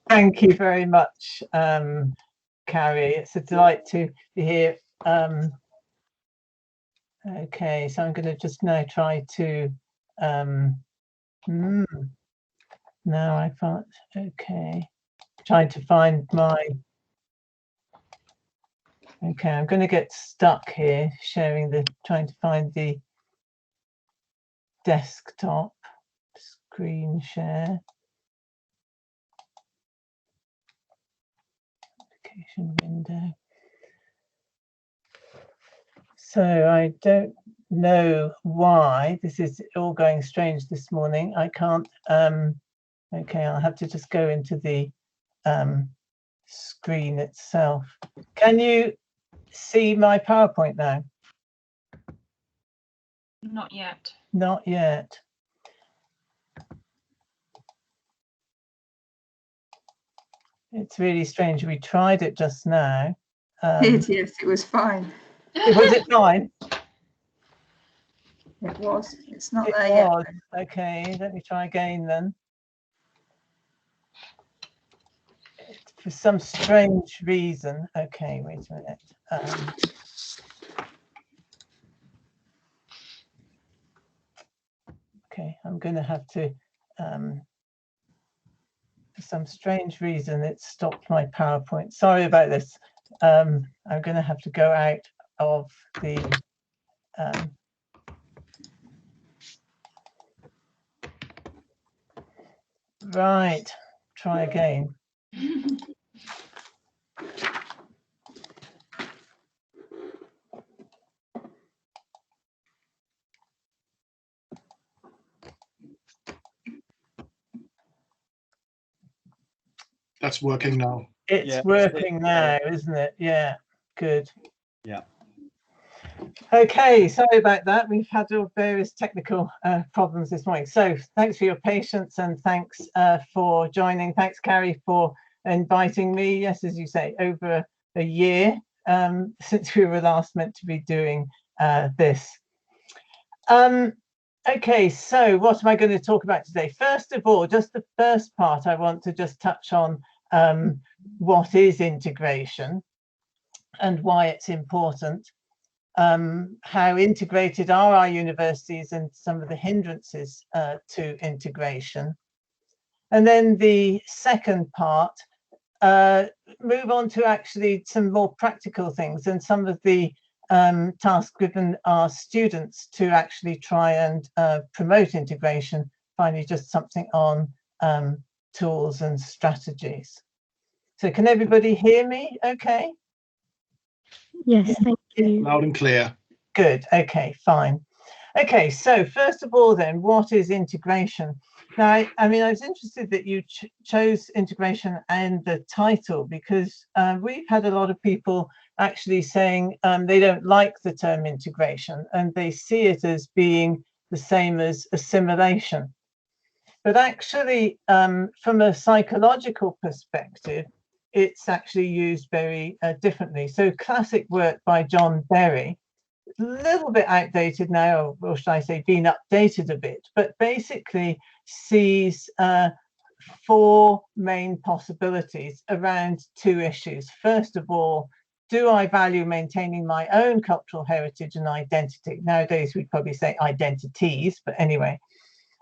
Thank you very much, Carrie. It's a delight to be here. Okay, so I'm going to just now try to. Now I can't. Okay, trying to find my. Okay, I'm going to get stuck here trying to find the desktop screen share. Application window. So I don't know why this is all going strange this morning. I can't. Okay, I'll have to just go into the screen itself. Can you see my PowerPoint now? Not yet. Not yet. It's really strange. We tried it just now. Yes, it was fine. Was it fine? It was. It's not It there was. yet. Okay, let me try again then. For some strange reason. Okay, wait a minute. Okay, I'm going to have to, for some strange reason, it stopped my PowerPoint. Sorry about this. I'm going to have to go out of the, right, try again. That's working now. It's working now, isn't it? Yeah, good. Yeah. Okay, sorry about that. We've had various technical problems this morning. So thanks for your patience and thanks for joining. Thanks, Carrie, for inviting me. Yes, as you say, over a year since we were last meant to be doing this. Okay, so what am I going to talk about today? First of all, just the first part, I want to just touch on what is integration and why it's important, how integrated are our universities and some of the hindrances to integration. And then the second part, move on to actually some more practical things and some of the tasks given our students to actually try and promote integration. Finally, just something on tools and strategies. So can everybody hear me okay? Yes, thank you. Loud and clear. Good, okay, fine. Okay, so first of all then, what is integration? Now, I mean, I was interested that you chose integration and the title because we've had a lot of people actually saying they don't like the term integration and they see it as being the same as assimilation. But actually, from a psychological perspective, it's actually used very differently. So classic work by John Berry, a little bit outdated now, or should I say been updated a bit, but basically sees four main possibilities around two issues. First of all, do I value maintaining my own cultural heritage and identity? Nowadays, we'd probably say identities, but anyway.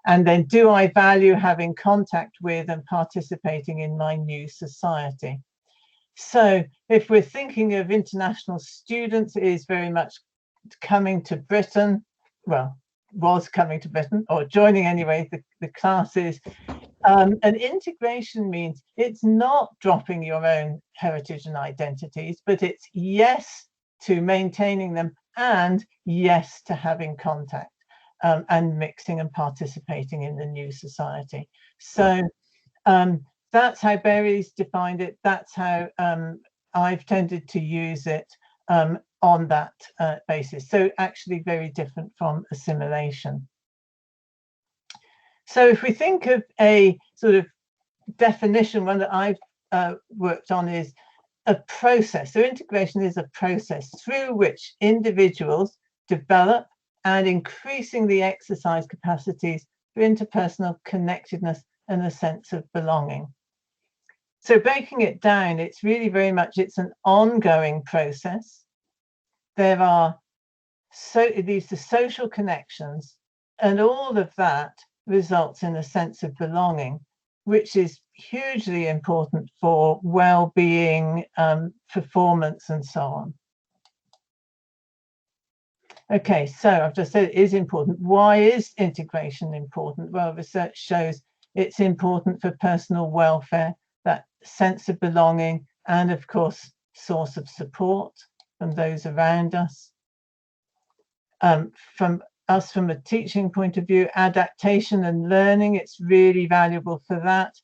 And then do I value having contact with and participating in my new society? So if we're thinking of international students, it is very much coming to Britain, well, was coming to Britain or joining anyway, the classes. And integration means it's not dropping your own heritage and identities, but it's yes to maintaining them and yes to having contact. And mixing and participating in the new society. So that's how Berry's defined it. That's how I've tended to use it on that basis. So actually very different from assimilation. So if we think of a sort of definition, one that I've worked on is a process. So integration is a process through which individuals develop and increasingly exercise capacities for interpersonal connectedness and a sense of belonging. So breaking it down, it's really very much, it's an ongoing process. There are these are social connections, and all of that results in a sense of belonging, which is hugely important for well-being, performance, and so on. Okay, so I've just said it is important. Why is integration important? Well, research shows it's important for personal welfare, that sense of belonging, and of course, source of support from those around us. From a teaching point of view, adaptation and learning, it's really valuable for that.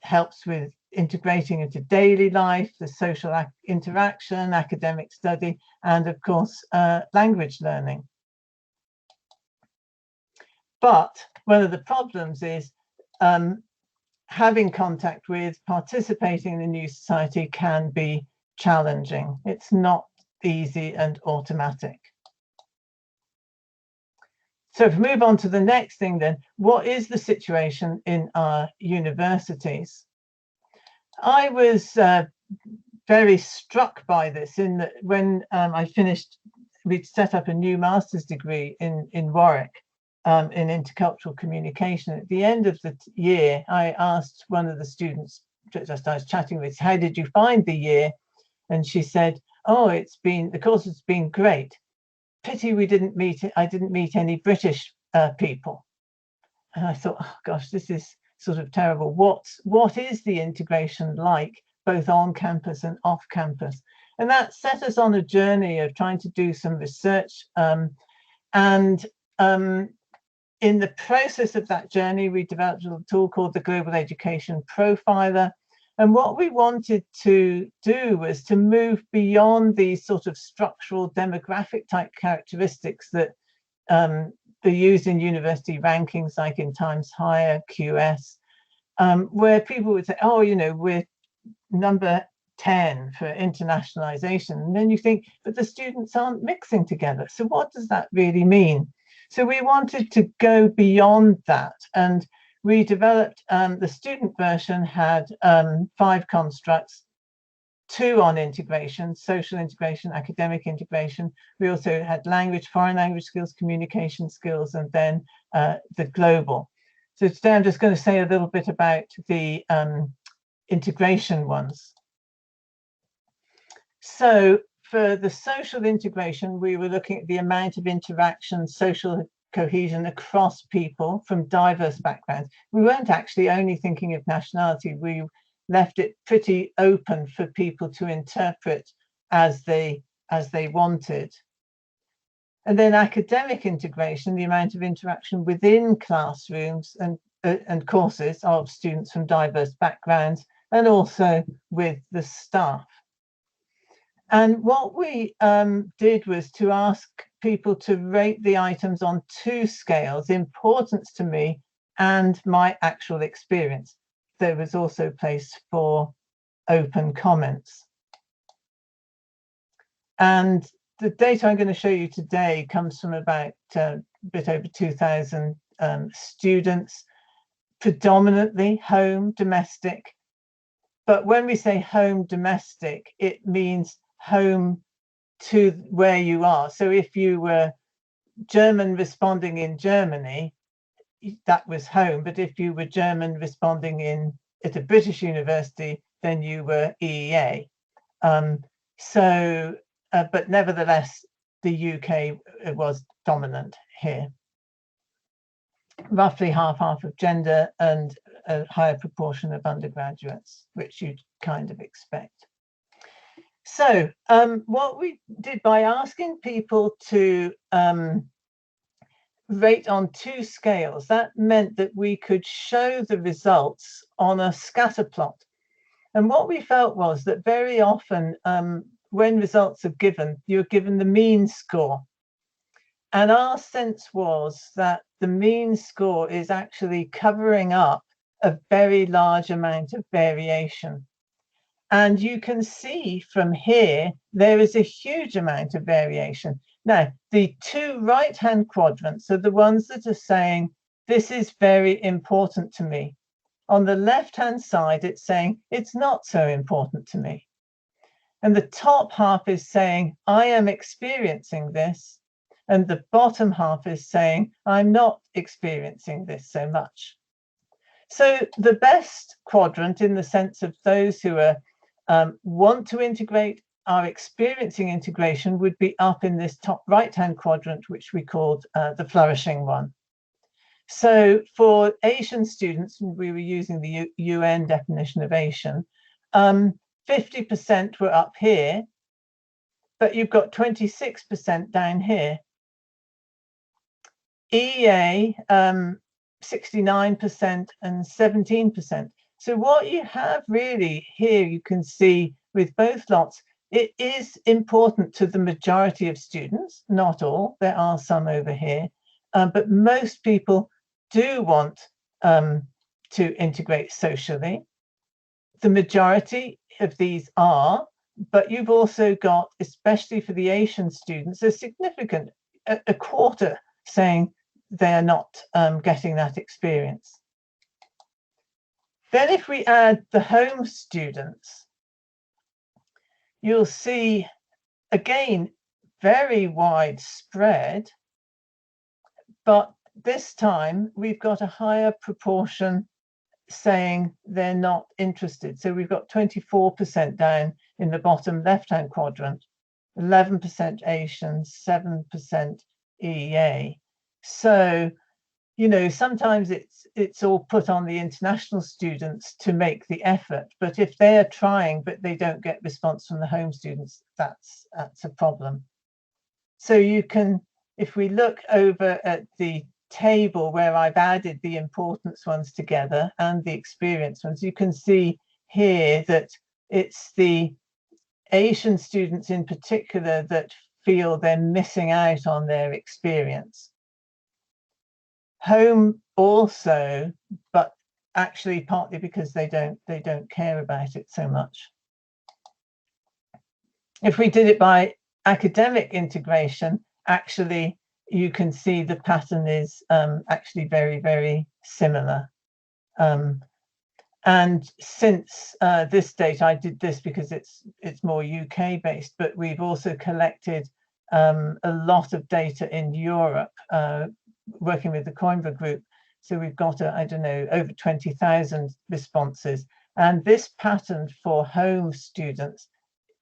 Helps with integrating into daily life, the social interaction, academic study, and of course, language learning. But one of the problems is having contact with, participating in the new society can be challenging. It's not easy and automatic. So if we move on to the next thing then, what is the situation in our universities? I was very struck by this in that when I finished, we'd set up a new master's degree in Warwick in intercultural communication. At the end of the year, I asked one of the students, just I was chatting with, how did you find the year? And she said, oh, the course has been great. Pity I didn't meet any British people. And I thought, oh gosh, this is sort of terrible. What is the integration like, both on campus and off campus? And that set us on a journey of trying to do some research. In the process of that journey, we developed a tool called the Global Education Profiler. And what we wanted to do was to move beyond these sort of structural demographic type characteristics that are used in university rankings, like in Times Higher, QS, where people would say, oh, you know, we're number 10 for internationalization. And then you think, but the students aren't mixing together. So what does that really mean? So we wanted to go beyond that. And we developed, the student version had 5 constructs, 2 on integration, social integration, academic integration. We also had language, foreign language skills, communication skills, and then the global. So today I'm just going to say a little bit about the integration ones. So for the social integration, we were looking at the amount of interaction, social cohesion across people from diverse backgrounds. We weren't actually only thinking of nationality. We left it pretty open for people to interpret as they wanted. And then academic integration, the amount of interaction within classrooms and courses of students from diverse backgrounds, and also with the staff. And what we did was to ask people to rate the items on 2 scales, importance to me and my actual experience. There was also place for open comments. And the data I'm going to show you today comes from about a bit over 2,000 students, predominantly home domestic. But when we say home domestic, it means home to where you are. So if you were German responding in Germany, that was home. But if you were German responding at a British university, then you were EEA. But nevertheless, the UK was dominant here. Roughly half of gender and a higher proportion of undergraduates, which you'd kind of expect. So what we did by asking people to rate on 2 scales, that meant that we could show the results on a scatter plot. And what we felt was that very often when results are given, you're given the mean score. And our sense was that the mean score is actually covering up a very large amount of variation. And you can see from here, there is a huge amount of variation. Now, the 2 right-hand quadrants are the ones that are saying this is very important to me. On the left-hand side, it's saying it's not so important to me. And the top half is saying, I am experiencing this. And the bottom half is saying, I'm not experiencing this so much. So the best quadrant, in the sense of those who are want to integrate, are experiencing integration, would be up in this top right-hand quadrant, which we called the flourishing one. So for Asian students, we were using the UN definition of Asian, 50% were up here, but you've got 26% down here. EA, 69% and 17%. So what you have really here, you can see with both lots, it is important to the majority of students, not all, there are some over here, but most people do want to integrate socially. The majority of these are, but you've also got, especially for the Asian students, a significant, a quarter saying they're not getting that experience. Then if we add the home students, you'll see, again, very widespread, but this time we've got a higher proportion saying they're not interested. So we've got 24% down in the bottom left-hand quadrant, 11% Asians, 7% EEA. So, you know, sometimes it's all put on the international students to make the effort, but if they're trying but they don't get response from the home students, that's a problem. So you can, if we look over at the table where I've added the importance ones together and the experience ones, you can see here that it's the Asian students in particular that feel they're missing out on their experience. Home also, but actually partly because they don't care about it so much. If we did it by academic integration, actually you can see the pattern is actually very, very similar. And since this date, I did this because it's more UK based, but we've also collected a lot of data in Europe, working with the Coimbra group. So we've got, I don't know, over 20,000 responses. And this pattern for home students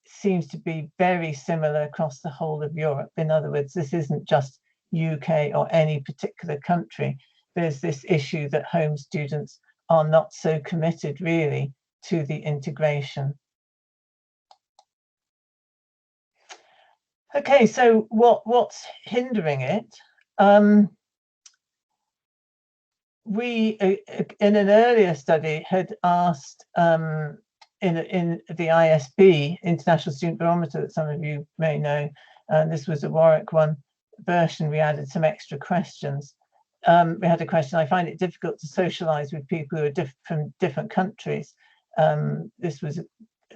seems to be very similar across the whole of Europe. In other words, this isn't just UK or any particular country. There's this issue that home students are not so committed really to the integration. Okay, so what's hindering it? We, in an earlier study, had asked in the ISB, International Student Barometer, that some of you may know, and this was a Warwick one version, we added some extra questions. We had a question, I find it difficult to socialize with people who are from different countries. This was a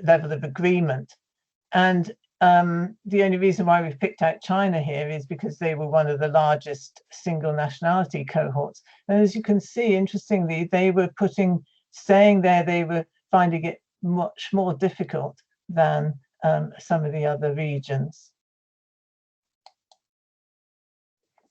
level of agreement. And the only reason why we've picked out China here is because they were one of the largest single nationality cohorts. And as you can see, interestingly, they were saying there they were finding it much more difficult than some of the other regions.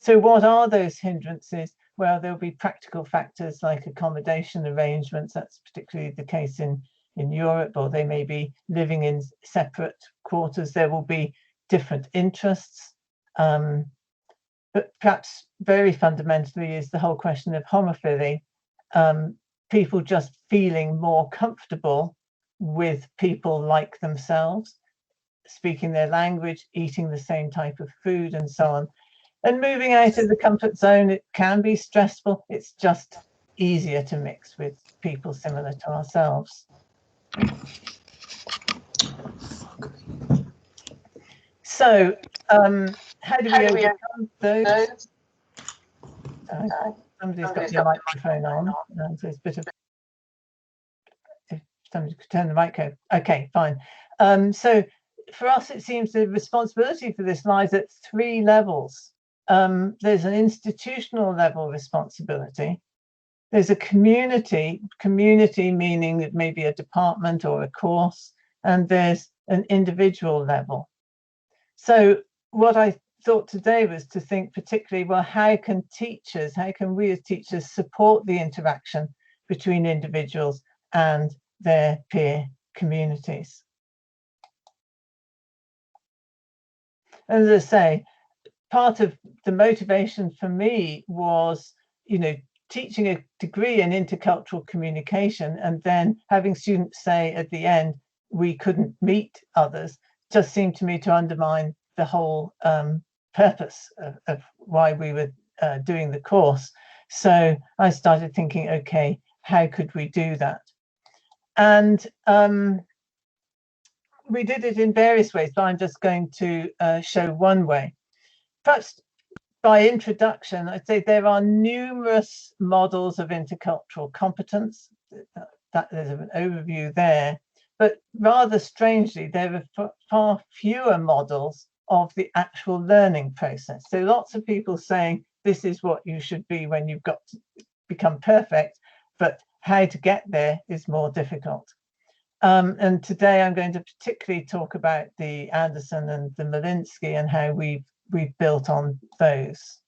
So what are those hindrances? Well, there'll be practical factors like accommodation arrangements. That's particularly the case in Europe, or they may be living in separate quarters. There will be different interests. But perhaps very fundamentally is the whole question of homophily. People just feeling more comfortable with people like themselves, speaking their language, eating the same type of food and so on. And moving out of the comfort zone, it can be stressful. It's just easier to mix with people similar to ourselves. So, how do we overcome those? Somebody's got the microphone on, so it's a bit of. If somebody could turn the mic on. Okay, fine. So for us, it seems the responsibility for this lies at 3 levels. there's an institutional level responsibility. There's a community meaning it may be a department or a course, and there's an individual level. So what I thought today was to think particularly, well, how can we as teachers support the interaction between individuals and their peer communities? As I say, part of the motivation for me was, teaching a degree in intercultural communication and then having students say at the end, we couldn't meet others, just seemed to me to undermine the whole purpose of why we were doing the course. So I started thinking, okay, how could we do that? And we did it in various ways, but I'm just going to show one way. First, by introduction, I'd say there are numerous models of intercultural competence. That there's an overview there, but rather strangely, there are far fewer models of the actual learning process. So lots of people saying this is what you should be when you've got to become perfect, but how to get there is more difficult. And today I'm going to particularly talk about the Anderson and the Malinsky and how we've built on those.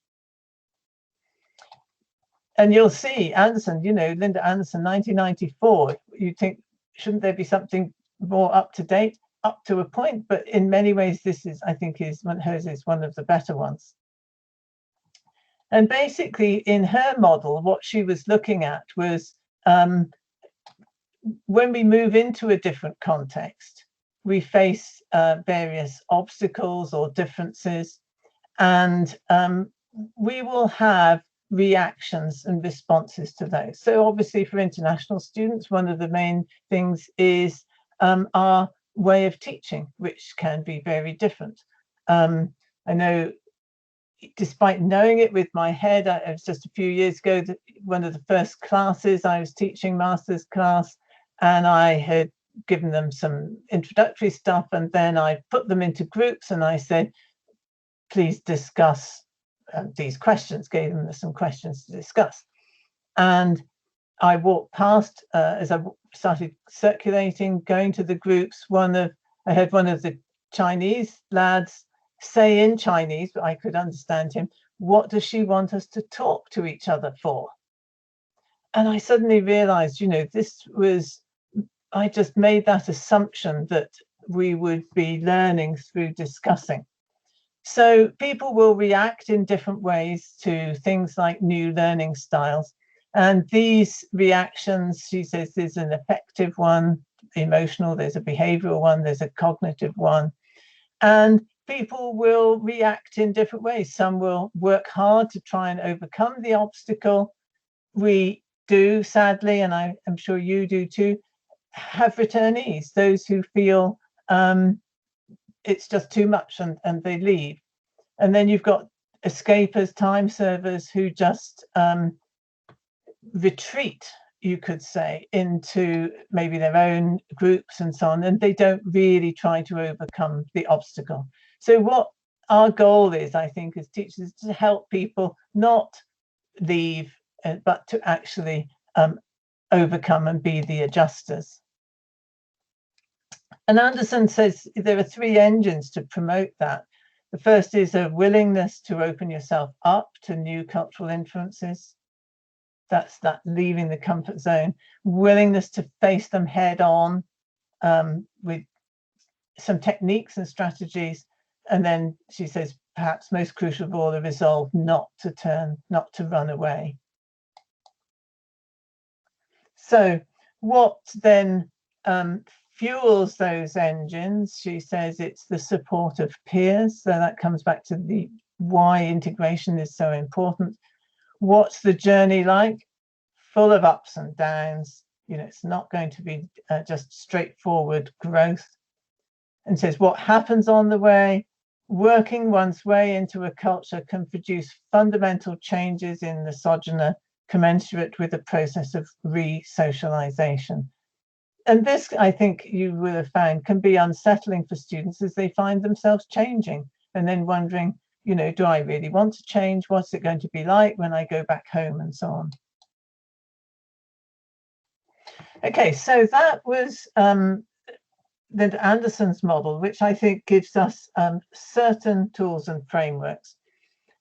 And you'll see Anderson, Linda Anderson, 1994, you think, shouldn't there be something more up to date? Up to a point, but in many ways, hers is one of the better ones. And basically, in her model, what she was looking at was when we move into a different context, we face various obstacles or differences, and we will have reactions and responses to those. So obviously for international students, one of the main things is our way of teaching, which can be very different. I know, despite knowing it with my head, it was just a few years ago that one of the first classes I was teaching, master's class, and I had given them some introductory stuff, and then I put them into groups and I said, please discuss these questions, gave them some questions to discuss. And I walked past, as I started circulating, going to the groups, I heard one of the Chinese lads say in Chinese, but I could understand him, what does she want us to talk to each other for? And I suddenly realized, I just made that assumption that we would be learning through discussing. So people will react in different ways to things like new learning styles. And these reactions, she says, there's an affective one, emotional, there's a behavioral one, there's a cognitive one. And people will react in different ways. Some will work hard to try and overcome the obstacle. We do, sadly, and I'm sure you do too, have returnees, those who feel it's just too much and they leave. And then you've got escapers, time servers who just retreat, you could say, into maybe their own groups and so on, and they don't really try to overcome the obstacle. So what our goal is, I think, as teachers, is to help people not leave, but to actually overcome and be the adjusters. And Anderson says there are three engines to promote that. The first is a willingness to open yourself up to new cultural influences. That's that leaving the comfort zone. Willingness to face them head on with some techniques and strategies. And then she says, perhaps most crucial of all, the resolve not to run away. So what then fuels those engines? She says it's the support of peers. So that comes back to the why integration is so important. What's the journey like? Full of ups and downs. It's not going to be just straightforward growth. And says what happens on the way? Working one's way into a culture can produce fundamental changes in the sojourner commensurate with the process of re-socialization. And this, I think you will have found, can be unsettling for students as they find themselves changing and then wondering, you know, do I really want to change? What's it going to be like when I go back home, and so on. Okay, so that was Anderson's model, which I think gives us certain tools and frameworks.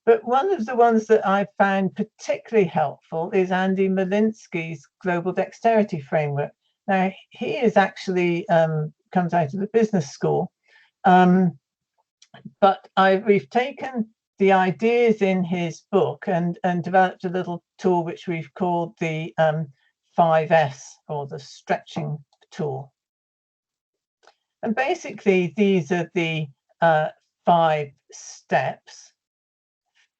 But one of the ones that I found particularly helpful is Andy Malinsky's Global Dexterity Framework. Now, he is actually comes out of the business school, but we've taken the ideas in his book and developed a little tool which we've called the 5S, or the stretching tool. And basically, these are the 5 steps.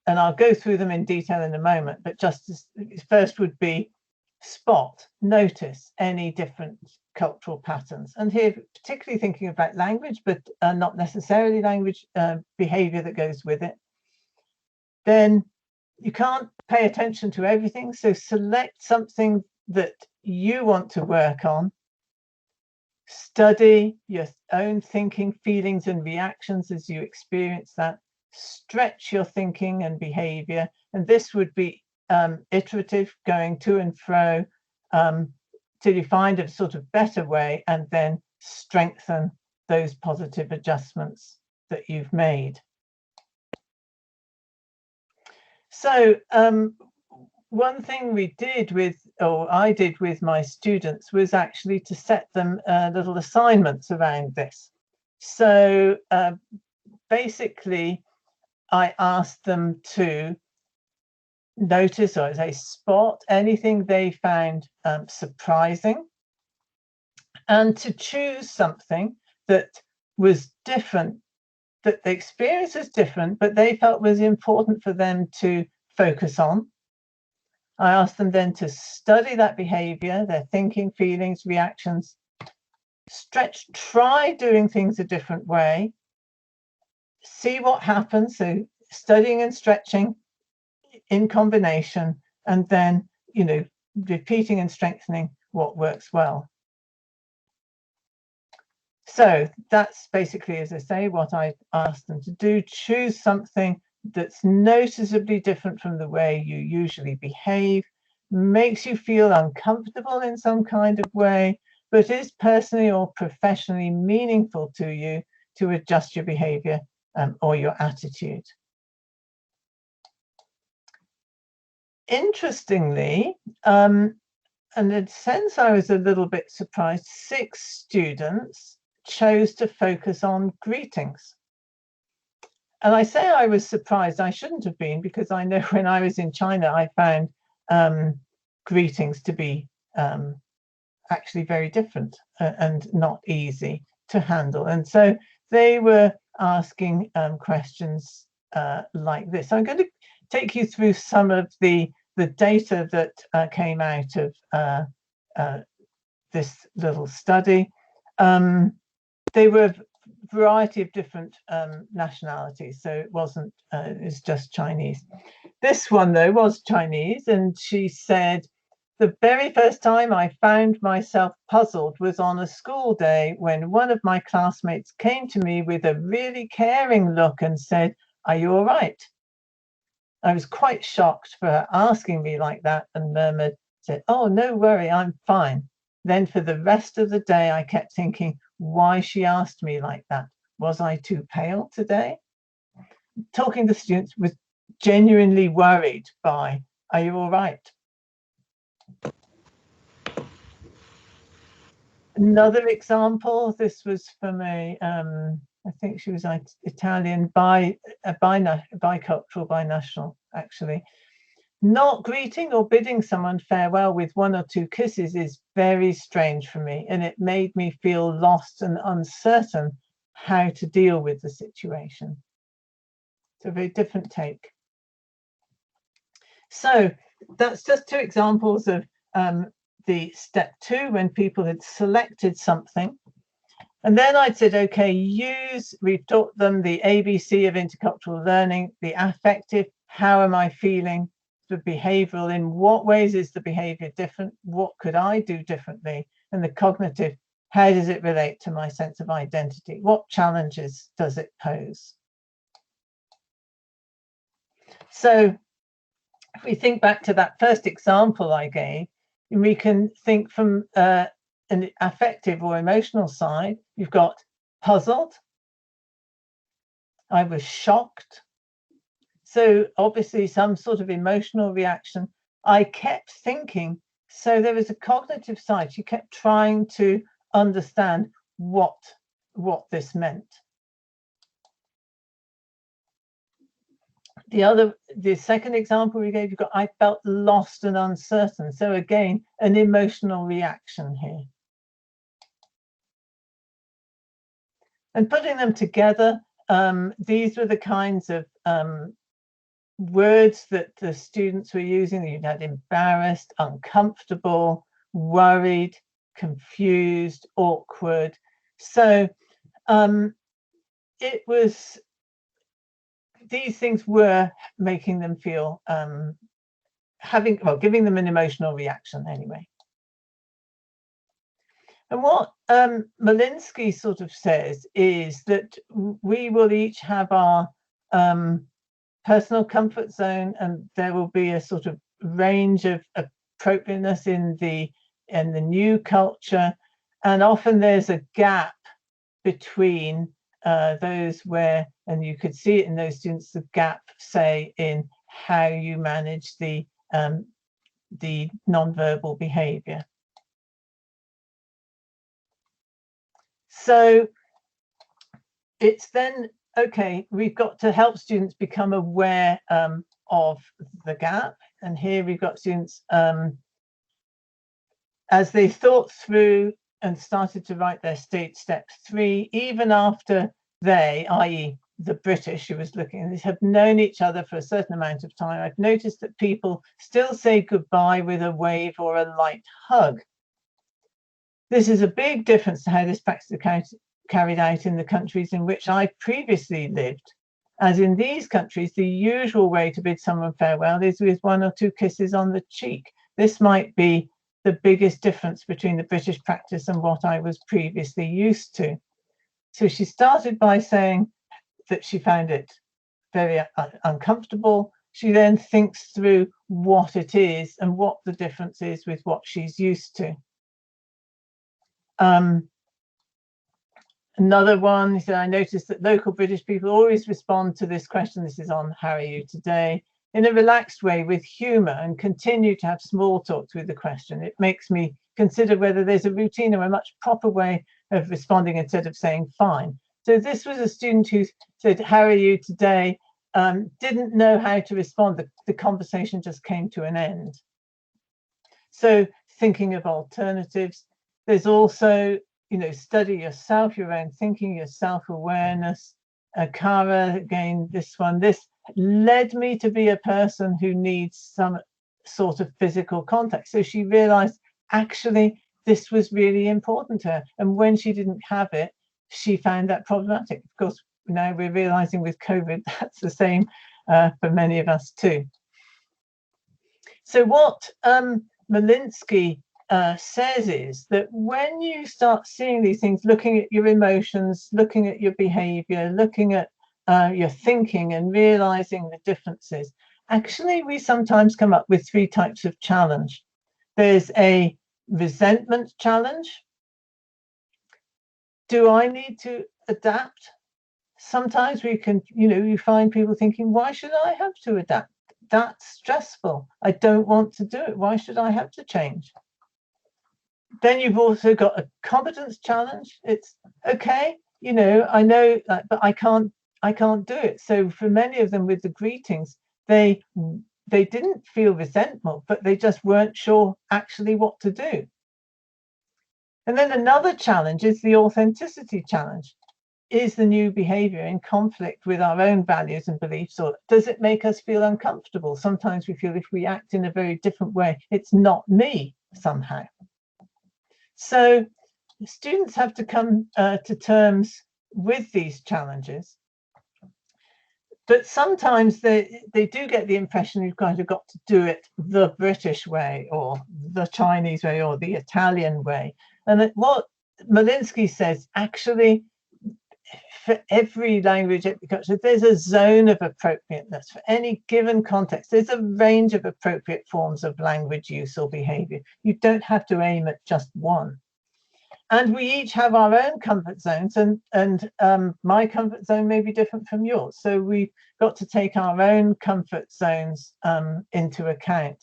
And I'll go through them in detail in a moment, but just as first would be spot, notice any different cultural patterns. And here, particularly thinking about language, but not necessarily language, behavior that goes with it. Then you can't pay attention to everything, so select something that you want to work on. Study your own thinking, feelings, and reactions as you experience that. Stretch your thinking and behavior, and this would be iterative, going to and fro till you find a sort of better way, and then strengthen those positive adjustments that you've made. So one thing we did with, or I did with my students, was actually to set them little assignments around this. So basically, I asked them to notice, or as I spot, anything they found surprising, and to choose something that was different, that the experience was different, but they felt was important for them to focus on. I asked them then to study that behavior, their thinking, feelings, reactions, try doing things a different way, see what happens. So studying and stretching in combination, and then, you know, repeating and strengthening what works well. So that's basically, as I say, what I asked them to do. Choose something that's noticeably different from the way you usually behave, makes you feel uncomfortable in some kind of way, but is personally or professionally meaningful to you, to adjust your behavior or your attitude. Interestingly, and in a sense I was a little bit surprised, 6 students chose to focus on greetings. And I say I was surprised. I shouldn't have been, because I know when I was in China, I found greetings to be actually very different and not easy to handle. And so they were asking questions like this. I'm going to take you through some of the data that came out of this little study. They were a variety of different nationalities, so it wasn't, it's just Chinese. This one, though, was Chinese, and she said, the very first time I found myself puzzled was on a school day when one of my classmates came to me with a really caring look and said, "Are you all right?" I was quite shocked for her asking me like that, and murmured, said, "Oh, no worry, I'm fine." Then for the rest of the day, I kept thinking why she asked me like that. Was I too pale today? Talking to students, was genuinely worried by, "Are you all right?" Another example, this was from a, I think she was Italian, bicultural, binational, actually. Not greeting or bidding someone farewell with 1 or 2 kisses is very strange for me, and it made me feel lost and uncertain how to deal with the situation. It's a very different take. So that's just 2 examples of the step 2, when people had selected something. And then I said, okay, we've taught them the ABC of intercultural learning, the affective, how am I feeling, the behavioral, in what ways is the behavior different, what could I do differently, and the cognitive, how does it relate to my sense of identity, what challenges does it pose. So if we think back to that first example I gave, we can think from an affective or emotional side. You've got puzzled. I was shocked. So obviously some sort of emotional reaction. I kept thinking. So there was a cognitive side. She kept trying to understand what this meant. The second example we gave, you got, I felt lost and uncertain. So again, an emotional reaction here. And putting them together, these were the kinds of words that the students were using. You had embarrassed, uncomfortable, worried, confused, awkward. So it was, these things were making them feel, giving them an emotional reaction anyway. And what Malinsky sort of says is that we will each have our personal comfort zone, and there will be a sort of range of appropriateness in the new culture, and often there's a gap between those where, and you could see it in those students, the gap, say, in how you manage the nonverbal behavior. So it's then, okay, we've got to help students become aware of the gap. And here we've got students, as they thought through and started to write their state step 3, even after they, i.e. the British who was looking at this, have known each other for a certain amount of time, I've noticed that people still say goodbye with a wave or a light hug. This is a big difference to how this practice is carried out in the countries in which I previously lived, as in these countries, the usual way to bid someone farewell is with 1 or 2 kisses on the cheek. This might be the biggest difference between the British practice and what I was previously used to. So she started by saying that she found it very uncomfortable. She then thinks through what it is and what the difference is with what she's used to. Another one, he said, I noticed that local British people always respond to this question, this is on How Are You Today, in a relaxed way with humour and continue to have small talks with the question. It makes me consider whether there's a routine or a much proper way of responding instead of saying fine. So this was a student who said, how are you today? Didn't know how to respond. The conversation just came to an end. So thinking of alternatives. There's also, study yourself, your own thinking, your self-awareness. Kara, again, this led me to be a person who needs some sort of physical contact. So she realized actually this was really important to her. And when she didn't have it, she found that problematic. Of course, now we're realizing with COVID, that's the same for many of us too. So what Malinsky says is that when you start seeing these things, looking at your emotions, looking at your behavior, looking at your thinking and realizing the differences, actually we sometimes come up with 3 types of challenge. There's a resentment challenge. Do I need to adapt? Sometimes we can, you find people thinking, why should I have to adapt? That's stressful. I don't want to do it. Why should I have to change? Then you've also got a competence challenge. It's okay, I know that, but I can't do it. So for many of them with the greetings, they didn't feel resentful, but they just weren't sure actually what to do. And then another challenge is the authenticity challenge. Is the new behavior in conflict with our own values and beliefs, or does it make us feel uncomfortable? Sometimes we feel if we act in a very different way, it's not me somehow. So students have to come to terms with these challenges. But sometimes they do get the impression you've kind of got to do it the British way or the Chinese way or the Italian way. And what Malinsky says, actually, for every language, every culture, there's a zone of appropriateness for any given context. There's a range of appropriate forms of language use or behavior. You don't have to aim at just one. And we each have our own comfort zones, and my comfort zone may be different from yours. So we've got to take our own comfort zones into account.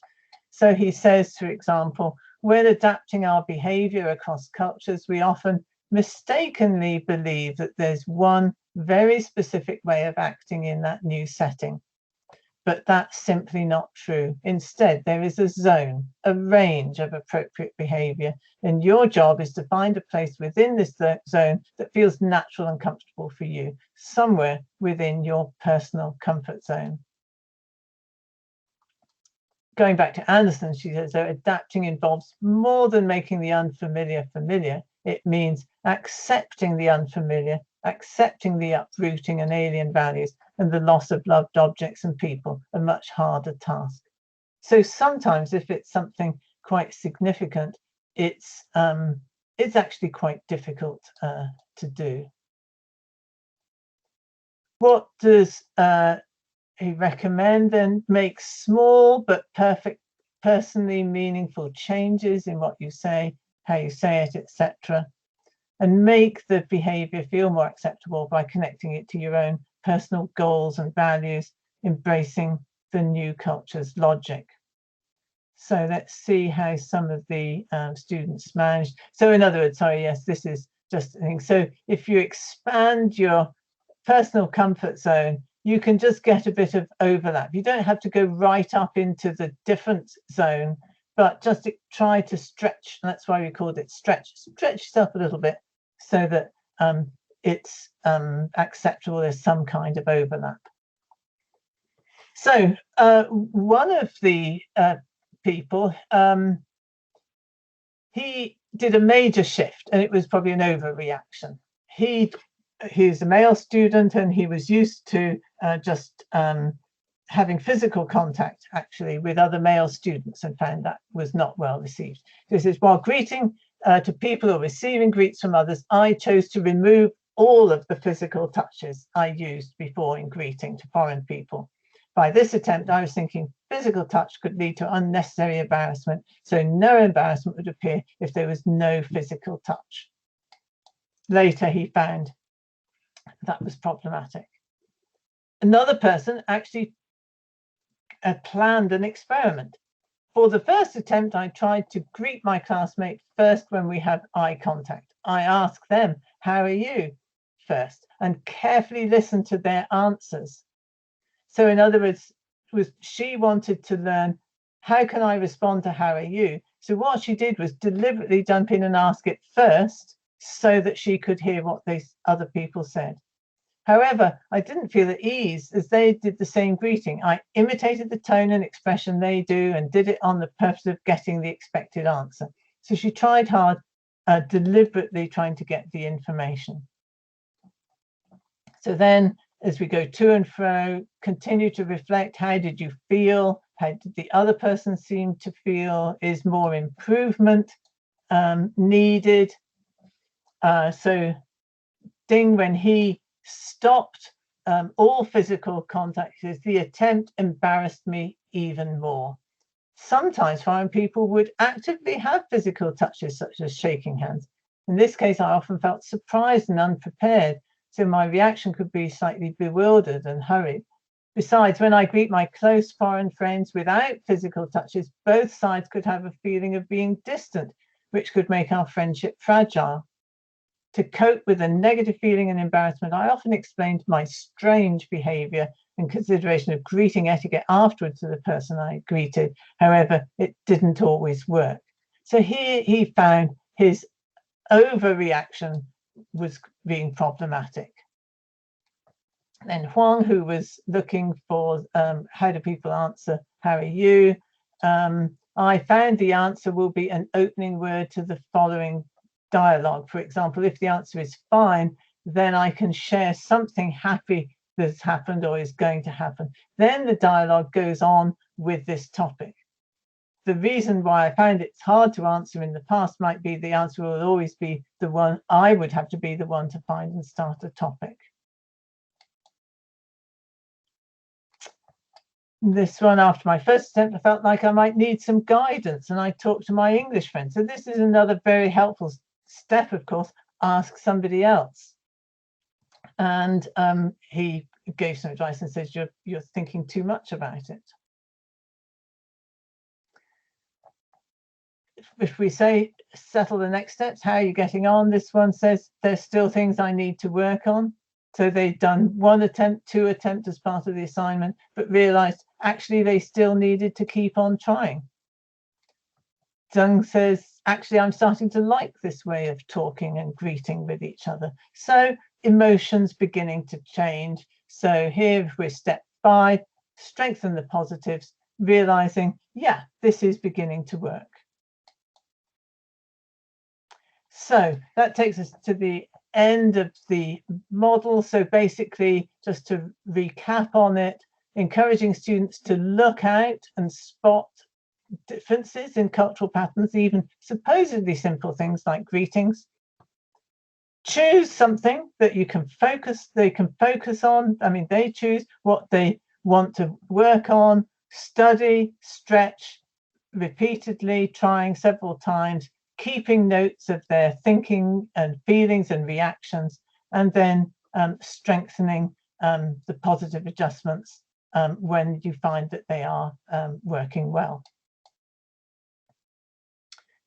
So he says, for example, when adapting our behavior across cultures, we often mistakenly believe that there's one very specific way of acting in that new setting. But that's simply not true. Instead, there is a zone, a range of appropriate behavior, and your job is to find a place within this zone that feels natural and comfortable for you, somewhere within your personal comfort zone. Going back to Anderson, she says, so adapting involves more than making the unfamiliar familiar. It means accepting the unfamiliar, accepting the uprooting and alien values, and the loss of loved objects and people, a much harder task. So sometimes if it's something quite significant, it's actually quite difficult to do. What does he recommend? Then make small but perfect, personally meaningful changes in what you say, how you say it, etc. And make the behavior feel more acceptable by connecting it to your own personal goals and values, embracing the new culture's logic. So let's see how some of the students managed. So in other words, sorry, yes, this is just a thing. So if you expand your personal comfort zone, you can just get a bit of overlap. You don't have to go right up into the different zone, but just try to stretch. And that's why we called it stretch. Stretch yourself a little bit so that it's acceptable. There's some kind of overlap. So one of the people, he did a major shift, and it was probably an overreaction. He's a male student, and he was used to just having physical contact actually with other male students, and found that was not well received. So he says, while greeting to people or receiving greets from others, I chose to remove all of the physical touches I used before in greeting to foreign people. By this attempt, I was thinking physical touch could lead to unnecessary embarrassment, so no embarrassment would appear if there was no physical touch. Later, he found that was problematic. Another person actually planned an experiment. For the first attempt, I tried to greet my classmate first when we have eye contact. I asked them, "How are you?" first, and carefully listened to their answers. So in other words, she wanted to learn, how can I respond to "how are you"? So what she did was deliberately jump in and ask it first so that she could hear what these other people said. However, I didn't feel at ease as they did the same greeting. I imitated the tone and expression they do and did it on the purpose of getting the expected answer. So she tried hard, deliberately trying to get the information. So then, as we go to and fro, continue to reflect. How did you feel? How did the other person seem to feel? Is more improvement needed? So Ding, when he stopped all physical contact, says, the attempt embarrassed me even more. Sometimes foreign people would actively have physical touches, such as shaking hands. In this case, I often felt surprised and unprepared, so my reaction could be slightly bewildered and hurried. Besides, when I greet my close foreign friends without physical touches, both sides could have a feeling of being distant, which could make our friendship fragile. To cope with a negative feeling and embarrassment, I often explained my strange behavior and consideration of greeting etiquette afterwards to the person I greeted. However, it didn't always work. So here he found his overreaction was being problematic. Then Huang, who was looking for how do people answer, "How are you?" I found the answer will be an opening word to the following dialogue. For example, if the answer is "fine," then I can share something happy that's happened or is going to happen. Then the dialogue goes on with this topic. The reason why I found it's hard to answer in the past might be the answer will always be the one I would have to be the one to find and start a topic. This one, after my first attempt, I felt like I might need some guidance, and I talked to my English friend. So this is another very helpful step, of course. Ask somebody else. And he gave some advice and says, you're thinking too much about it. If we say settle the next steps, how are you getting on? This one says there's still things I need to work on. So they'd done 1 attempt, 2 attempts as part of the assignment, but realized actually they still needed to keep on trying. Zhang says, actually, I'm starting to like this way of talking and greeting with each other. So emotions beginning to change. So here we're step 5, strengthen the positives, realizing, yeah, this is beginning to work. So that takes us to the end of the model. So basically, just to recap on it, encouraging students to look out and spot differences in cultural patterns, even supposedly simple things like greetings. Choose something that they can focus on. I mean, they choose what they want to work on, study, stretch repeatedly, trying several times, keeping notes of their thinking and feelings and reactions, and then strengthening the positive adjustments when you find that they are working well.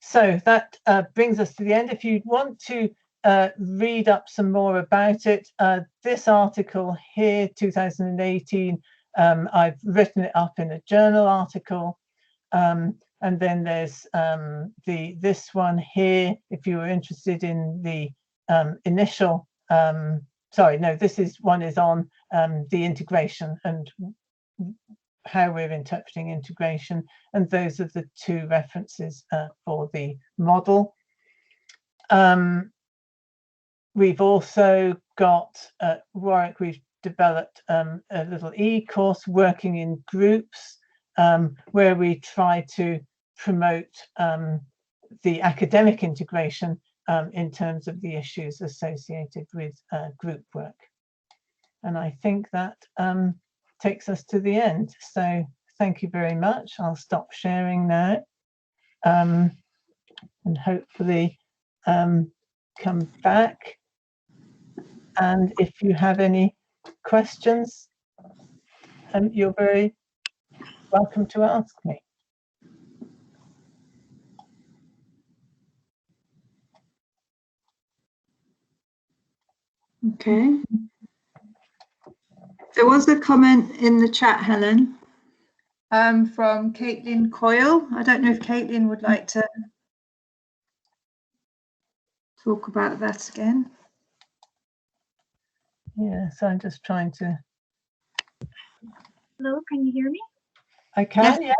So that brings us to the end. If you want to read up some more about it, this article here, 2018, I've written it up in a journal article. And then there's this one here, if you were interested in the initial, sorry, no, one is on the integration and how we're interpreting integration, and those are the 2 references for the model. We've also got at Warwick, we've developed a little e-course, working in groups, where we try to promote the academic integration in terms of the issues associated with group work. And I think that takes us to the end. So thank you very much. I'll stop sharing now and hopefully come back. And if you have any questions, you're very welcome to ask me. Okay. There was a comment in the chat, Helen, from Caitlin Coyle. I don't know if Caitlin would like to talk about that again. Yeah, so I'm just trying to. Hello, can you hear me? I can, yes.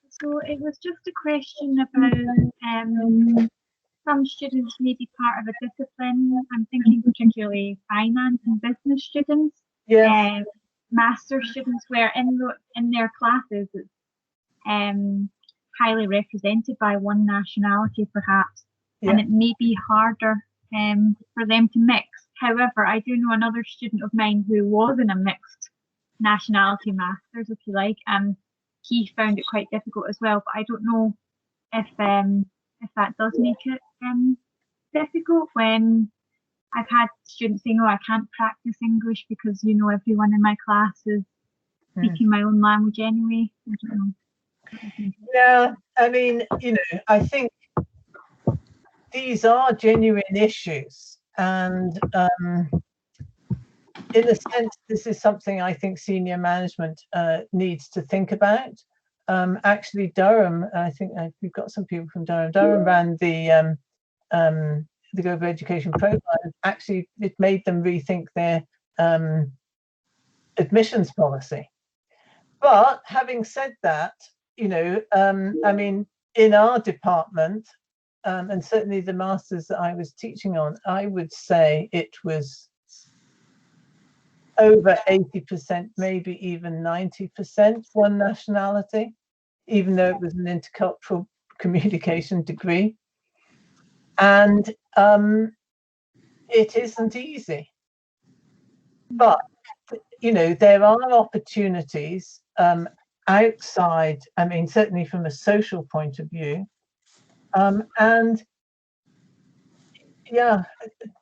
So it was just a question about some students may be part of a discipline. I'm thinking particularly finance and business students. Yes. Master students where in their classes it's highly represented by one nationality perhaps, and it may be harder for them to mix. However, I do know another student of mine who was in a mixed nationality masters, if you like, and he found it quite difficult as well. But I don't know if that does make it difficult when I've had students saying, oh, I can't practice English because, you know, everyone in my class is speaking my own language anyway. I don't know. Yeah, I mean, you know, I think these are genuine issues, and in a sense, this is something I think senior management needs to think about. Actually, Durham, I think we've got some people from Durham. Durham ran the Global Education Program. Actually, it made them rethink their admissions policy. But having said that, you know, I mean, in our department, and certainly the masters that I was teaching on, I would say it was over 80%, maybe even 90% one nationality, even though it was an intercultural communication degree. And it isn't easy. But, you know, there are opportunities outside, I mean, certainly from a social point of view. And yeah,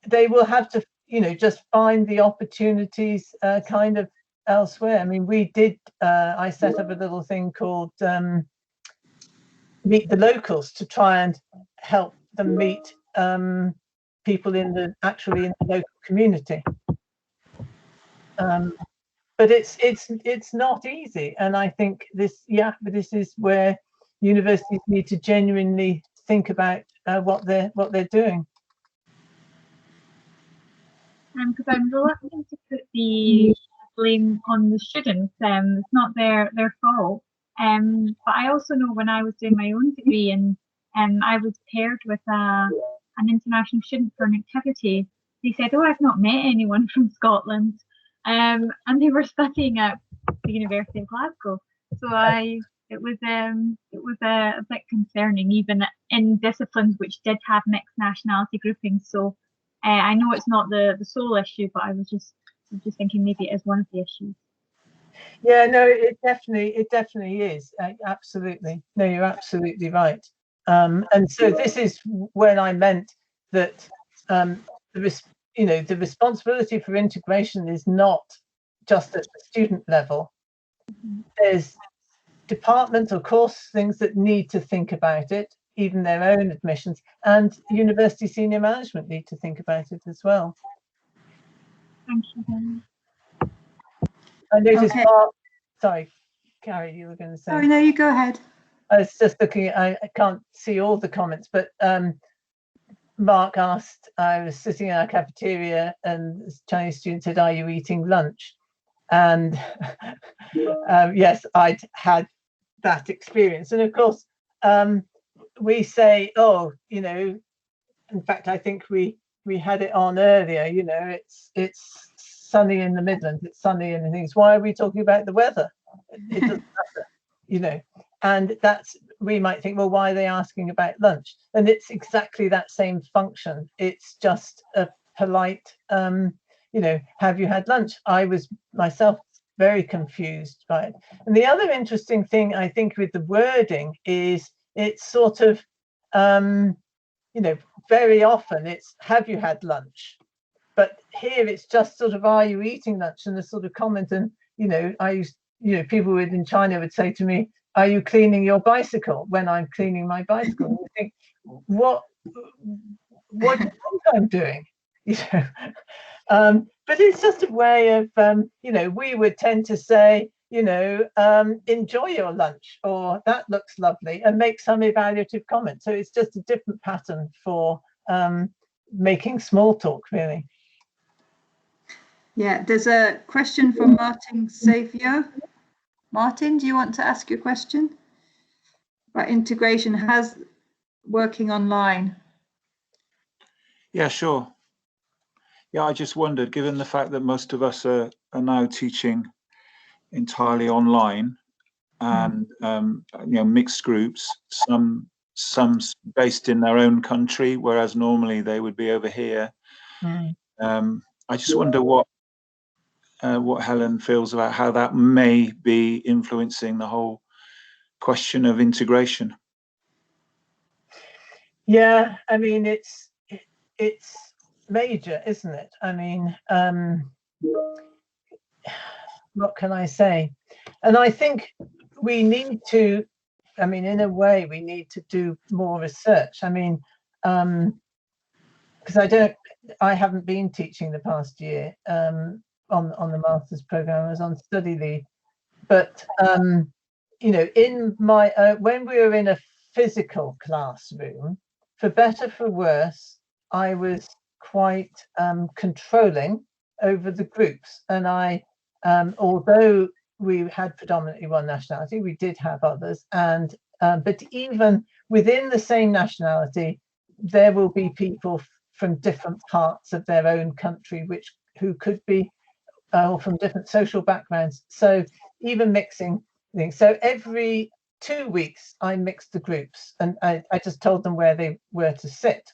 they will have to, you know, just find the opportunities kind of elsewhere. I mean, we did, I set up a little thing called Meet the Locals to try and help them meet people in the local community. But it's not easy, and I think this is where universities need to genuinely think about what they're doing. Because I'm reluctant to put the blame on the students. It's not their fault. But I also know when I was doing my own degree and I was paired with an international student for an activity, they said, "Oh, I've not met anyone from Scotland," and they were studying at the University of Glasgow. So it was a bit concerning, even in disciplines which did have mixed nationality groupings. So I know it's not the sole issue, but I was just thinking maybe it is one of the issues. Yeah, no, it definitely is. Absolutely. No, you're absolutely right. And so this is when I meant that the responsibility for integration is not just at the student level. There's department or course things that need to think about it, even their own admissions, and university senior management need to think about it as well. Thank you. I noticed, Okay. Mark, sorry, Carrie, you were going to say. Sorry, no, you go ahead. I was just looking at, I can't see all the comments, but Mark asked, I was sitting in our cafeteria and this Chinese student said, "Are you eating lunch?" And yes, I'd had that experience. And of course, we say, oh, you know, in fact, I think we had it on earlier, you know, it's sunny in the Midlands, it's sunny in the things. Why are we talking about the weather? It doesn't matter, you know. And that's, we might think, well, why are they asking about lunch? And it's exactly that same function. It's just a polite, you know, have you had lunch? I was myself very confused by it. And the other interesting thing, I think, with the wording is it's sort of, you know, very often it's, have you had lunch? But here it's just sort of, are you eating lunch? And the sort of comment, and, you know, people in China would say to me, are you cleaning your bicycle? When I'm cleaning my bicycle. And you think, what do you think I'm doing? You know, but it's just a way of, you know, we would tend to say, you know, enjoy your lunch, or that looks lovely, and make some evaluative comment. So it's just a different pattern for making small talk, really. Yeah, there's a question from Martin Savio. Martin, do you want to ask your question about integration has working online? Yeah, sure. Yeah, I just wondered, given the fact that most of us are now teaching entirely online, and you know, mixed groups, some based in their own country, whereas normally they would be over here. I just wonder what Helen feels about how that may be influencing the whole question of integration. Yeah, I mean, it's major, isn't it? I mean, what can I say? And I think we need to, I mean, in a way, we need to do more research. I mean, because I haven't been teaching the past year on the master's program. I was on study leave, but you know, in my when we were in a physical classroom, for better for worse, I was quite controlling over the groups, and I although we had predominantly one nationality, we did have others, and but even within the same nationality, there will be people from different parts of their own country who could be from different social backgrounds. So even mixing things. So every 2 weeks, I mixed the groups, and I just told them where they were to sit.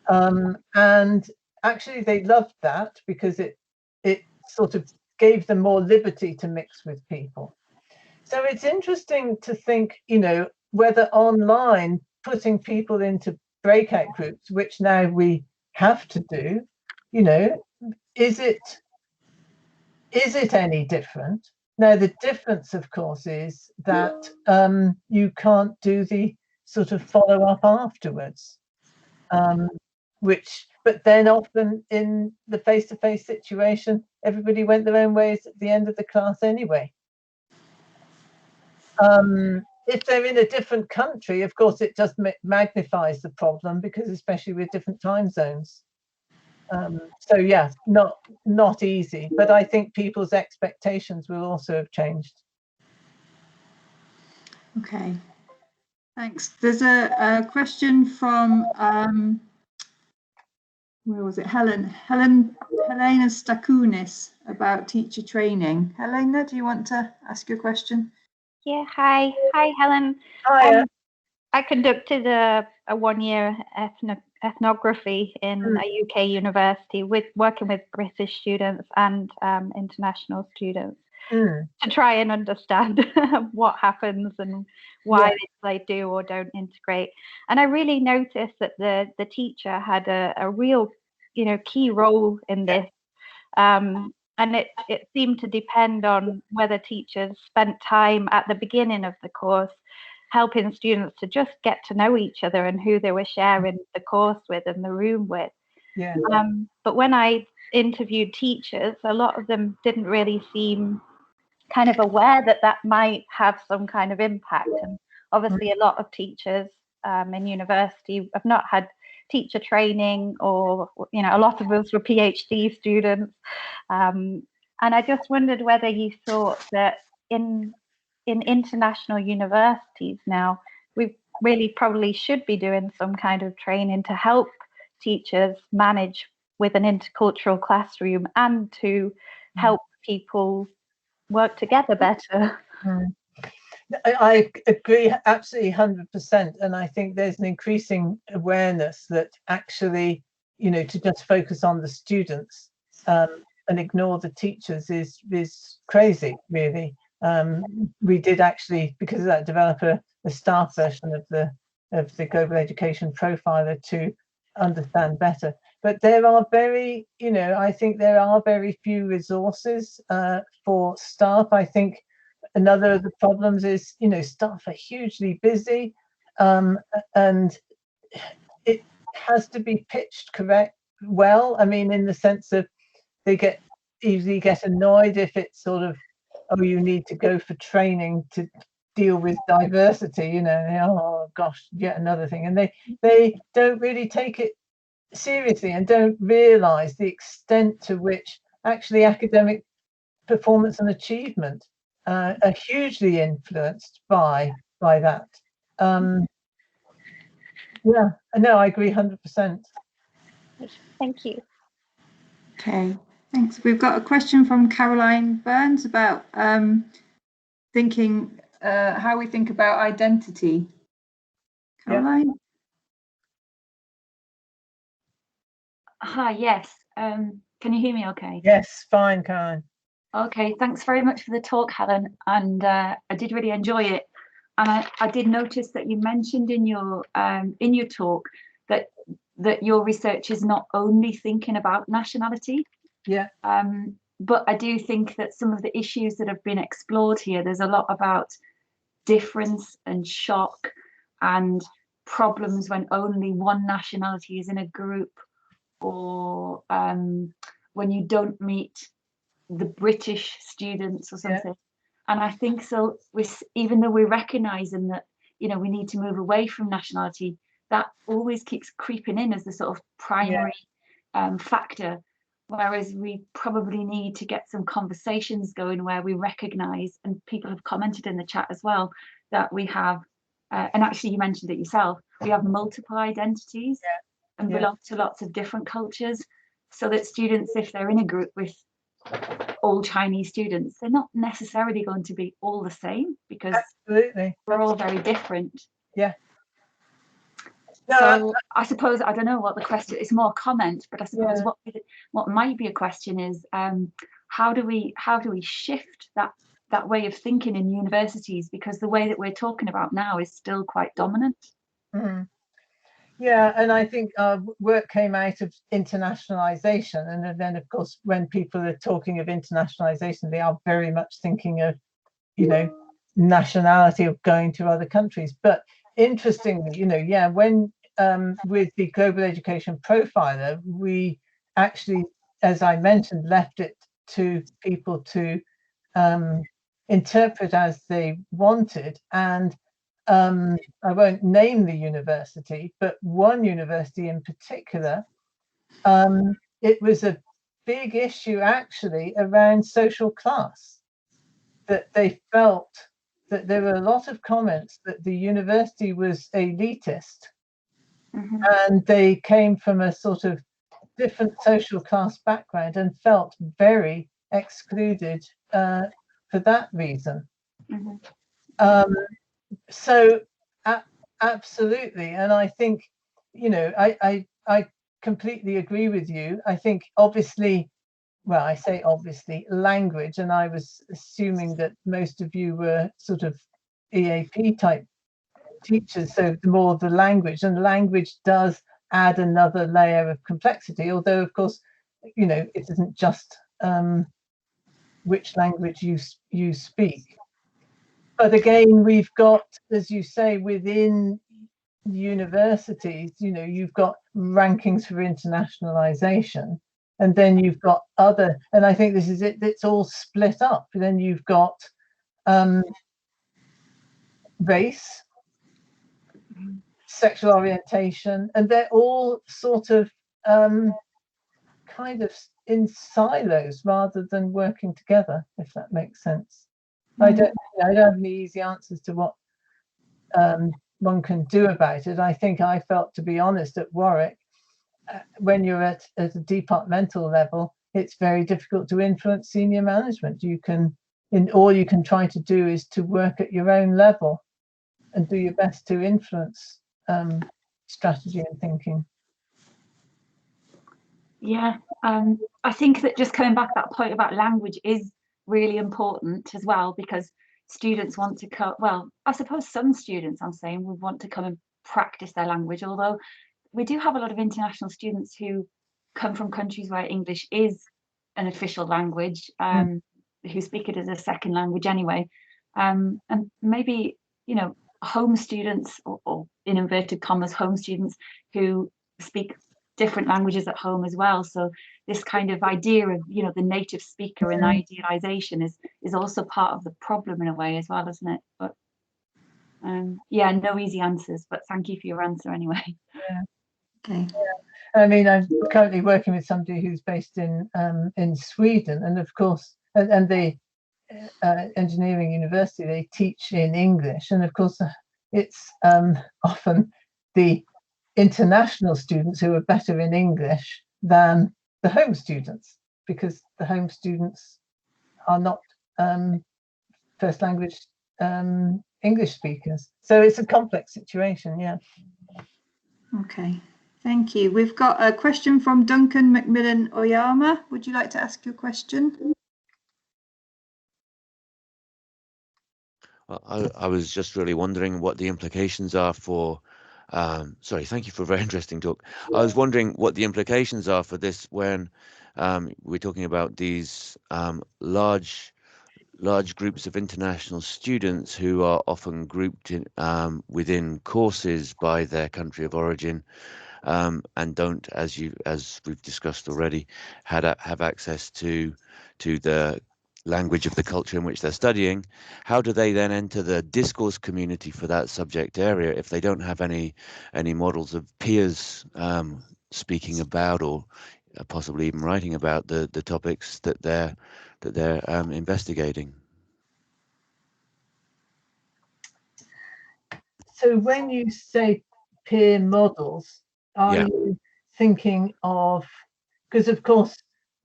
And actually, they loved that, because it sort of gave them more liberty to mix with people. So it's interesting to think, you know, whether online putting people into breakout groups, which now we have to do, you know, is it any different? Now, the difference, of course, is that you can't do the sort of follow up afterwards, but then often in the face-to-face situation, everybody went their own ways at the end of the class anyway. If they're in a different country, of course, it just magnifies the problem, because especially with different time zones. So yeah, not easy, but I think people's expectations will also have changed. Okay, thanks. There's a question from where was it? Helena Stakounis about teacher training. Helena, do you want to ask your question? Yeah, hi Helen. Hi. I conducted a 1-year ethnography in a UK university working with British students and international students to try and understand what happens and why they do or don't integrate. And I really noticed that the teacher had a real, you know, key role in this. And it seemed to depend on whether teachers spent time at the beginning of the course helping students to just get to know each other and who they were sharing the course with and the room with. Yeah. But when I interviewed teachers, a lot of them didn't really seem kind of aware that might have some kind of impact. And obviously a lot of teachers in university have not had teacher training, or, you know, a lot of us were PhD students. And I just wondered whether you thought that in international universities now, we really probably should be doing some kind of training to help teachers manage with an intercultural classroom and to help people work together better. I agree absolutely 100%. And I think there's an increasing awareness that actually, you know, to just focus on the students and ignore the teachers is crazy, really. We did actually, because of that, develop a staff version of the Global Education Profiler to understand better. But there are very, you know, I think there are very few resources for staff. I think another of the problems is, you know, staff are hugely busy, and it has to be pitched well. I mean, in the sense of they easily get annoyed if it's sort of, oh, you need to go for training to deal with diversity, you know, oh gosh, yet another thing. And they don't really take it seriously and don't realize the extent to which actually academic performance and achievement are hugely influenced by that. Yeah, no, I agree 100%. Thank you. Okay, thanks. We've got a question from Caroline Burns about thinking how we think about identity. Caroline? Yeah. Hi, yes. Can you hear me okay? Yes, fine, Caroline. Okay, thanks very much for the talk, Helen, and I did really enjoy it. And I did notice that you mentioned in your talk that your research is not only thinking about nationality. Yeah. But I do think that some of the issues that have been explored here, there's a lot about difference and shock and problems when only one nationality is in a group, or when you don't meet the British students or something. Yeah. And I think so, even though we're recognizing that, you know, we need to move away from nationality, that always keeps creeping in as the sort of primary factor. Whereas we probably need to get some conversations going where we recognize, and people have commented in the chat as well, that we have, and actually you mentioned it yourself, we have multiple identities and belong to lots of different cultures, so that students, if they're in a group with all Chinese students, they're not necessarily going to be all the same, because absolutely we're all very different. Yeah. No, so I suppose, I don't know what the question is, more comment, but I suppose what might be a question is, how do we shift that way of thinking in universities, because the way that we're talking about now is still quite dominant. Mm. Yeah, and I think work came out of internationalization, and then of course when people are talking of internationalization, they are very much thinking of, you know, nationality, of going to other countries. But interestingly, you know, yeah, when with the Global Education Profiler, we actually, as I mentioned, left it to people to interpret as they wanted. And I won't name the university, but one university in particular, it was a big issue actually around social class, that they felt that there were a lot of comments that the university was elitist, and they came from a sort of different social class background and felt very excluded for that reason. So absolutely, and I think, you know, I completely agree with you. I think obviously, well, I say obviously, language, and I was assuming that most of you were sort of EAP type teachers, so the more the language, and language does add another layer of complexity, although of course, you know, it isn't just which language you speak. But again, we've got, as you say, within universities, you know, you've got rankings for internationalization, and then you've got other, and I think this is it, it's all split up. Then you've got race, sexual orientation, and they're all sort of kind of in silos rather than working together, if that makes sense. I don't have any easy answers to what one can do about it. I think I felt, to be honest, at Warwick, when you're at a departmental level, it's very difficult to influence senior management. You can, all you can try to do is to work at your own level and do your best to influence strategy and thinking. Yeah, I think that just coming back to that point about language is really important as well, because students want to come, well, I suppose some students, I'm saying, would want to come and practice their language, although we do have a lot of international students who come from countries where English is an official language, who speak it as a second language anyway. And maybe, you know, home students, or in inverted commas, home students who speak different languages at home as well. So this kind of idea of, you know, the native speaker and idealization is also part of the problem in a way as well, isn't it? But yeah, no easy answers, but thank you for your answer anyway. Yeah. Okay. Yeah. I mean, I'm currently working with somebody who's based in Sweden, and of course, and the engineering university, they teach in English, and of course, it's often the international students who are better in English than the home students, because the home students are not first language English speakers. So it's a complex situation, yeah. Okay, thank you. We've got a question from Duncan Macmillan Oyama. Would you like to ask your question? Well, I was just really wondering what the implications are for, sorry, thank you for a very interesting talk. I was wondering what the implications are for this when we're talking about these large groups of international students who are often grouped in, within courses by their country of origin, and don't, as we've discussed already, have access to the language of the culture in which they're studying. How do they then enter the discourse community for that subject area if they don't have any models of peers speaking about, or possibly even writing about the topics that they're investigating? So when you say peer models, are you thinking of, because of course,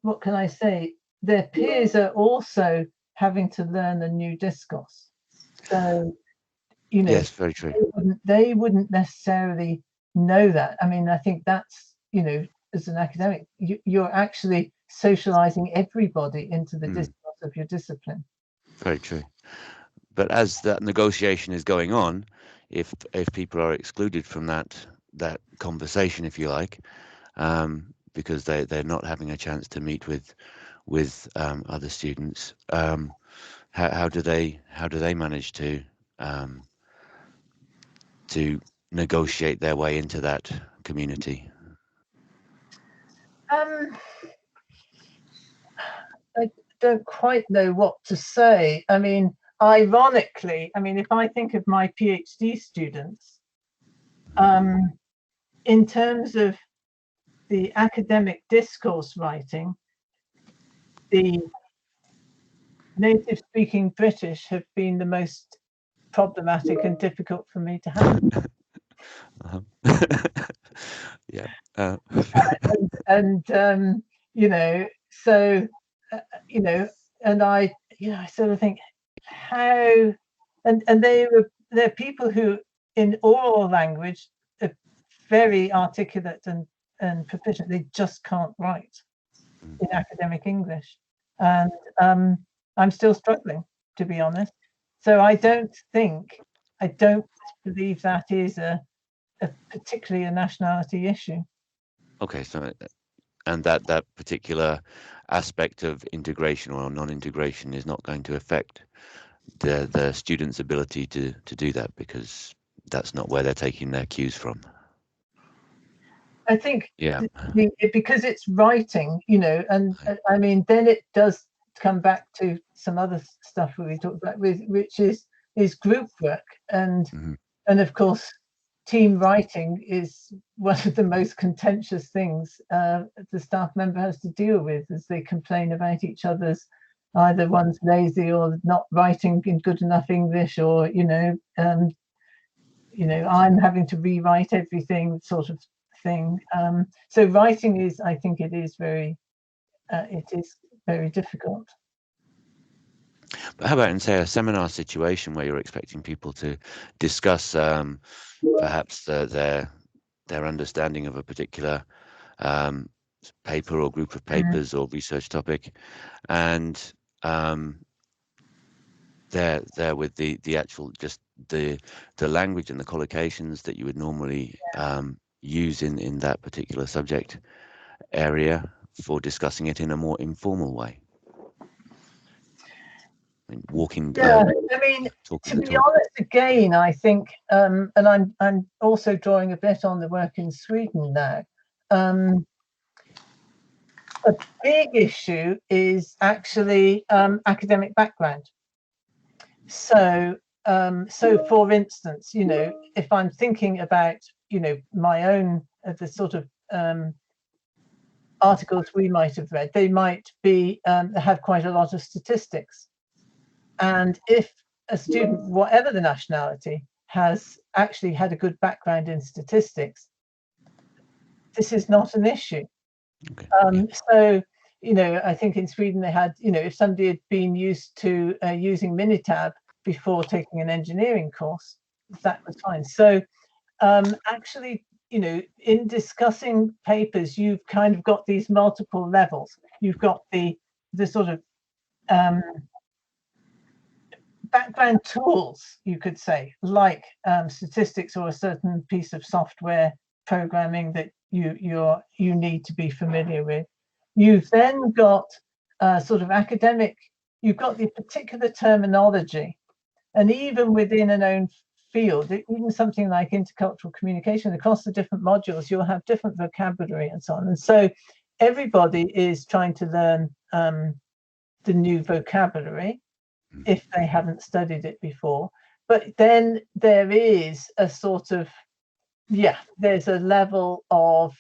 what can I say, their peers are also having to learn a new discourse. So, you know, yes, very true. They wouldn't necessarily know that. I mean, I think that's, you know, as an academic, you're actually socializing everybody into the discourse of your discipline. Very true. But as that negotiation is going on, if people are excluded from that conversation, if you like, because they're not having a chance to meet with other students, how do they manage to negotiate their way into that community? I don't quite know what to say. I mean, ironically, if I think of my PhD students, in terms of the academic discourse writing, the native speaking British have been the most problematic and difficult for me to handle. Yeah. And you know, so you know, and I sort of think how, and they're people who in oral language are very articulate and proficient. They just can't write in academic English, and I'm still struggling, to be honest. So I don't believe that is a particularly a nationality issue. Okay, so and that particular aspect of integration or non-integration is not going to affect the students' ability to do that, because that's not where they're taking their cues from. I think, yeah, because it's writing, and I mean, then it does come back to some other stuff we talked about, which is group work, and of course, team writing is one of the most contentious things the staff member has to deal with, as they complain about each other's, either one's lazy or not writing in good enough English, or I'm having to rewrite everything, sort of thing. So writing is, I think it is very difficult. But how about in, say, a seminar situation where you're expecting people to discuss perhaps their understanding of a particular paper or group of papers or research topic, and they're with the actual, just the language and the collocations that you would normally use in that particular subject area for discussing it in a more informal way. Walking. Yeah, I mean, to be honest, again, I think, and I'm also drawing a bit on the work in Sweden now. A big issue is actually academic background. So, for instance, if I'm thinking about, my own, the sort of articles we might have read, they might be have quite a lot of statistics. And if a student, whatever the nationality, has actually had a good background in statistics, this is not an issue. Okay. So, I think in Sweden they had, if somebody had been used to using Minitab before taking an engineering course, that was fine. So actually, in discussing papers, you've kind of got these multiple levels. You've got the sort of background tools, you could say, like statistics or a certain piece of software programming that you need to be familiar with. You've then got sort of academic, you've got the particular terminology, and even within an own field, even something like intercultural communication, across the different modules, you'll have different vocabulary and so on. And so everybody is trying to learn the new vocabulary if they haven't studied it before. But then there is a sort of, there's a level of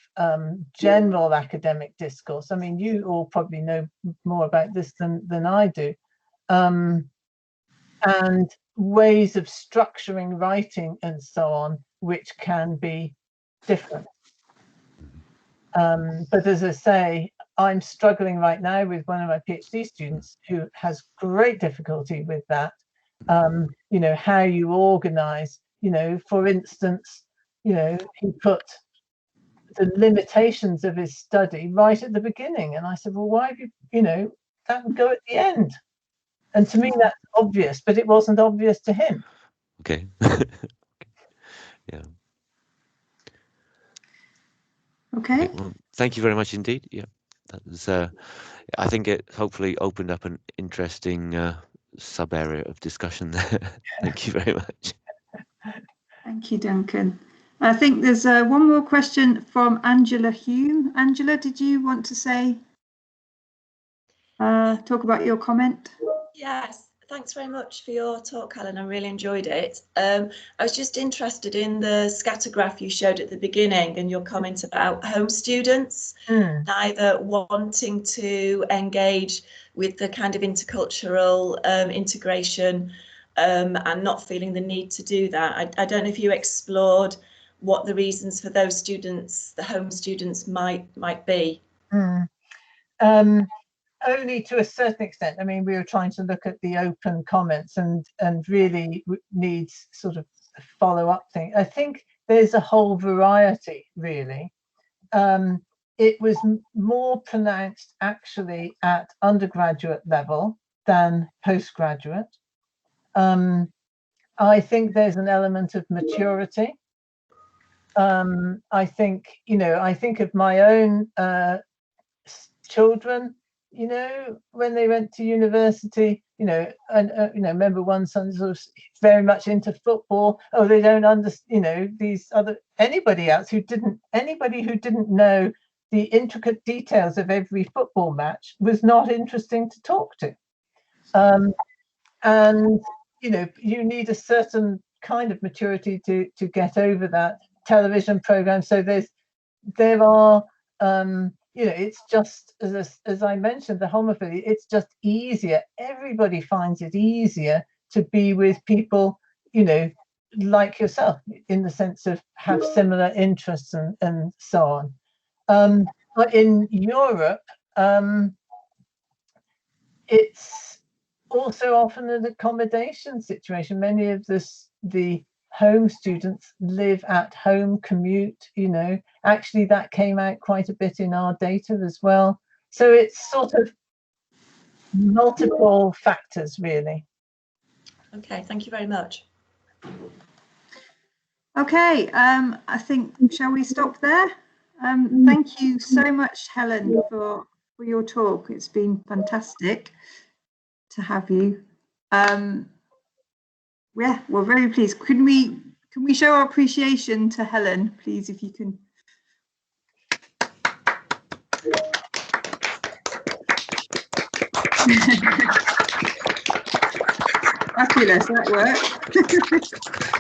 general academic discourse. I mean, you all probably know more about this than I do. And ways of structuring writing and so on, which can be different. But as I say, I'm struggling right now with one of my PhD students who has great difficulty with that. How you organize, for instance, he put the limitations of his study right at the beginning. And I said, well, why have you, that would go at the end. And to me, that's obvious, but it wasn't obvious to him. Okay. Yeah. Okay. Well, thank you very much indeed. Yeah, that was. I think it hopefully opened up an interesting sub area of discussion there. Thank you very much. Thank you, Duncan. I think there's one more question from Angela Hume. Angela, did you want to say, talk about your comment? Yes, thanks very much for your talk, Helen. I really enjoyed it. I was just interested in the scatter graph you showed at the beginning and your comment about home students neither wanting to engage with the kind of intercultural integration and not feeling the need to do that. I don't know if you explored what the reasons for those students, the home students, might be. Only to a certain extent. I mean, we were trying to look at the open comments and really needs sort of a follow-up thing. I think there's a whole variety, really. It was more pronounced actually at undergraduate level than postgraduate. I think there's an element of maturity. I think, I think of my own children, when they went to university, and remember one son sort of very much into football. Oh, they don't understand, these other anybody who didn't know the intricate details of every football match was not interesting to talk to. And you need a certain kind of maturity to get over that television program. So there are it's just as I mentioned, the homophily, it's just easier. Everybody finds it easier to be with people, like yourself, in the sense of have similar interests and so on. But in Europe, it's also often an accommodation situation. Many of the home students live at home, commute, actually that came out quite a bit in our data as well. So it's sort of multiple factors, really. Okay, thank you very much. Okay, I think, shall we stop there? Thank you so much, Helen, for your talk. It's been fantastic to have you. Yeah, we're very pleased. Can we show our appreciation to Helen, please, if you can? Fabulous, that worked.